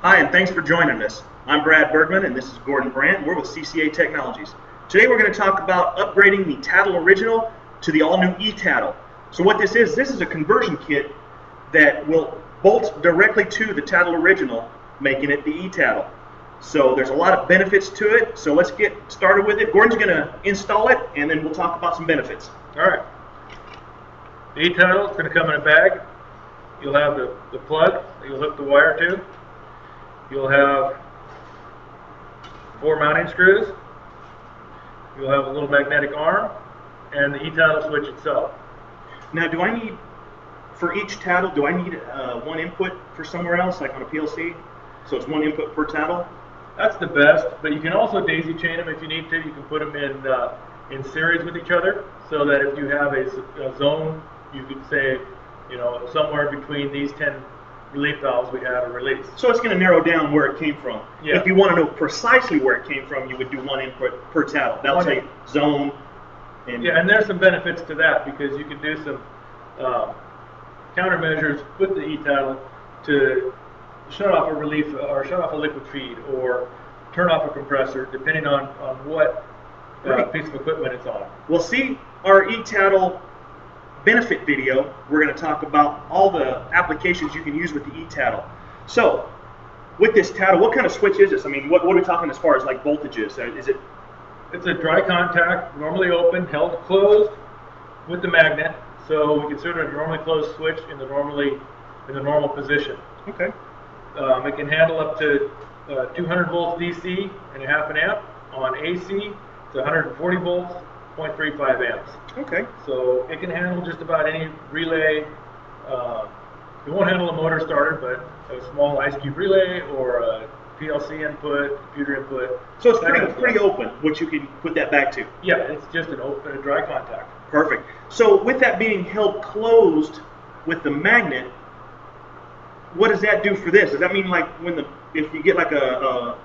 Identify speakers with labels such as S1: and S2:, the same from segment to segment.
S1: Hi, and thanks for joining us. I'm Brad Bergman, and this is Gordon Brandt. We're with CCA Technologies. Today we're going to talk about upgrading the Tattle Original to the all-new eTattle. So what this is a conversion kit that will bolt directly to the Tattle Original, making it the eTattle. So there's a lot of benefits to it, so let's get started with it. Gordon's going to install it, and then we'll talk about some benefits.
S2: All right. The eTattle is going to come in a bag. You'll have the plug that you'll hook the wire to. You'll have 4 mounting screws. You'll have a little magnetic arm and the eTattle switch itself.
S1: Now, do I need, for each tattle, do I need one input for somewhere else, like on a PLC? So it's one input per tattle?
S2: That's the best, but you can also daisy chain them if you need to. You can put them in series with each other, so that if you have a zone, you could say, you know, somewhere between these 10 relief valves we have a release.
S1: So it's going to narrow down where it came from.
S2: Yeah.
S1: If you want to know precisely where it came from, you would do one input per tattle. That'll say zone.
S2: And there's some benefits to that, because you can do some countermeasures with the eTattle to shut off a relief or shut off a liquid feed or turn off a compressor, depending on what piece of equipment it's on.
S1: We'll see our eTattle benefit video. We're going to talk about all the applications you can use with the eTattle. So, with this tattle, what kind of switch is this? I mean, what are we talking as far as like voltages? Is it?
S2: It's a dry contact, normally open, held closed with the magnet. So we consider it a normally closed switch in the normal position.
S1: Okay.
S2: It can handle up to 200 volts DC and a half an amp. On AC, it's 140 volts, 0.35 amps.
S1: Okay.
S2: So it can handle just about any relay. It won't handle a motor starter, but a small ice cube relay or a PLC input, computer input.
S1: So it's pretty open, which you can put that back to.
S2: Yeah, it's just an open, a dry contact.
S1: Perfect. So with that being held closed with the magnet, what does that do for this? Does that mean like if you get like a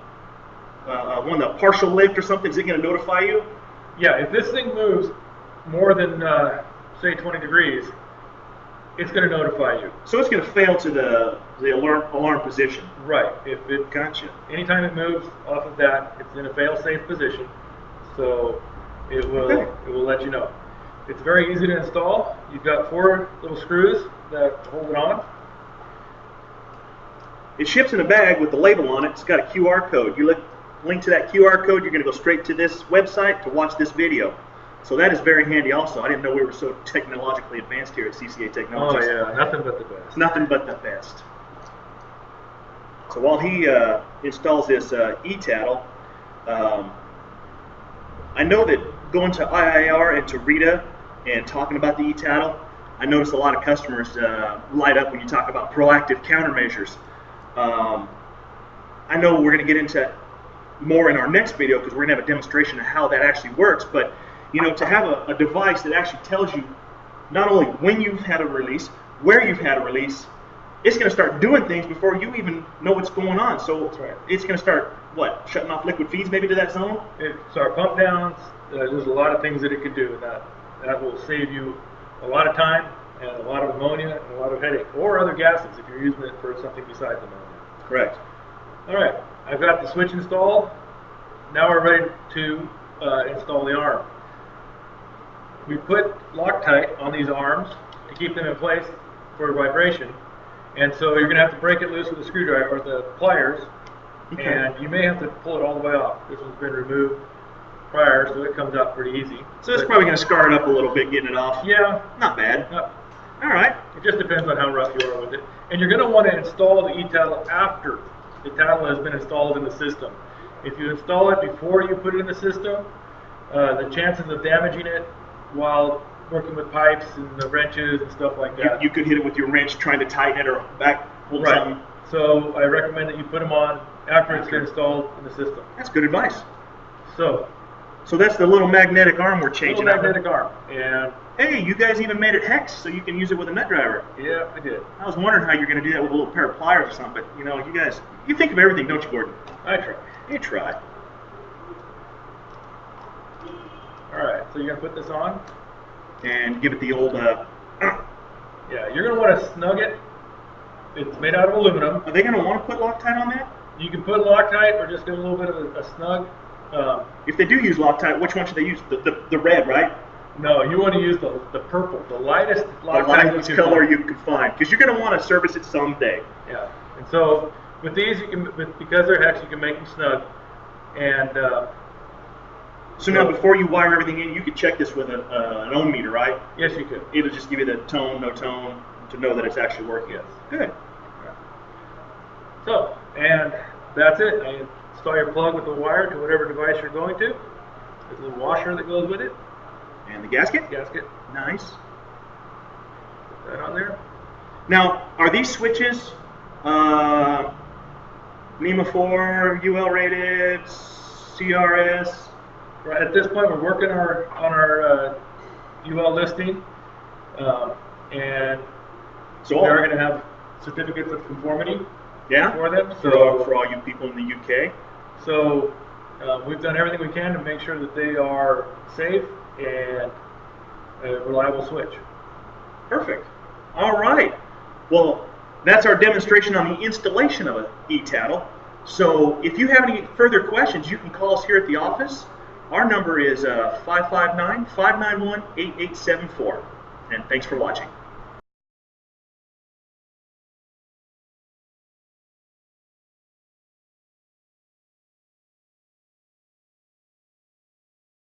S1: partial lift or something, is it going to notify you?
S2: Yeah, if this thing moves more than say 20 degrees, it's going to notify you.
S1: So it's going to fail to the alarm position.
S2: Right. If it
S1: Gotcha.
S2: Anytime it moves off of that, it's in a fail-safe position, so it will let you know. It's very easy to install. You've got 4 little screws that hold it on.
S1: It ships in a bag with the label on it. It's got a QR code. You link to that QR code, you're going to go straight to this website to watch this video. So that is very handy also. I didn't know we were so technologically advanced here at CCA Technologies.
S2: Oh yeah, nothing but the best.
S1: Nothing but the best. So while he installs this eTattle, I know that going to IIR and to Rita and talking about the eTattle, I noticed a lot of customers light up when you talk about proactive countermeasures. I know we're going to get into more in our next video because we're going to have a demonstration of how that actually works, but you know, to have a device that actually tells you not only when you've had a release, where you've had a release, it's going to start doing things before you even know what's going on. So it's going to start, what, shutting off liquid feeds maybe to that zone?
S2: It start pump downs. There's a lot of things that it can do, and that will save you a lot of time and a lot of ammonia and a lot of headache, or other gases if you're using it for something besides ammonia.
S1: Correct.
S2: All right, I've got the switch installed. Now we're ready to install the arm. We put Loctite on these arms to keep them in place for vibration, and so you're going to have to break it loose with a screwdriver or the pliers, and you may have to pull it all the way off. This one's been removed prior, so it comes out pretty easy.
S1: So it's probably going to scar it up a little bit getting it off.
S2: Yeah.
S1: Not bad. All right.
S2: It just depends on how rough you are with it. And you're going to want to install the eTattle after the tattle has been installed in the system. If you install it before you put it in the system, the chances of damaging it while working with pipes and the wrenches and stuff like that.
S1: You could hit it with your wrench trying to tighten it or pull something.
S2: So I recommend that you put them on after it's been installed in the system.
S1: That's good advice.
S2: So
S1: that's the little magnetic arm we're changing.
S2: Little magnetic arm. And
S1: hey, you guys even made it hex so you can use it with a nut driver.
S2: Yeah, I did.
S1: I was wondering how you're going to do that with a little pair of pliers or something, but you know, you think of everything, don't you, Gordon?
S2: I try.
S1: You try.
S2: All right, so you're going to put this on.
S1: And give it the old...
S2: Yeah, you're going to want to snug it It's made out of aluminum.
S1: Are they going to want to put Loctite on that?
S2: You can put Loctite or just get a little bit of a snug.
S1: If they do use Loctite, which one should they use? The red, right?
S2: No, you want to use the purple, the lightest Loctite.
S1: The lightest color you can find, because you're going to want to service it someday.
S2: Yeah, and so with these, you can, because they're hex, you can make them snug. And
S1: so now, before you wire everything in, you could check this with an ohm meter, right?
S2: Yes, you could.
S1: It'll just give you the tone, no tone, to know that it's actually working.
S2: Yes.
S1: Good.
S2: So, and that's it. I install your plug with the wire to whatever device you're going to. There's a little washer that goes with it.
S1: And the gasket?
S2: Gasket.
S1: Nice.
S2: Put that on there.
S1: Now, are these switches NEMA 4, UL rated, CRS?
S2: Right, at this point, we're working on our UL listing, and
S1: So
S2: we are going to have certificates of conformity for them.
S1: So for all you people in the UK.
S2: So we've done everything we can to make sure that they are safe and a reliable switch.
S1: Perfect. All right. Well, that's our demonstration on the installation of an eTattle. So if you have any further questions, you can call us here at the office. Our number is 559-591-8874. And thanks for watching.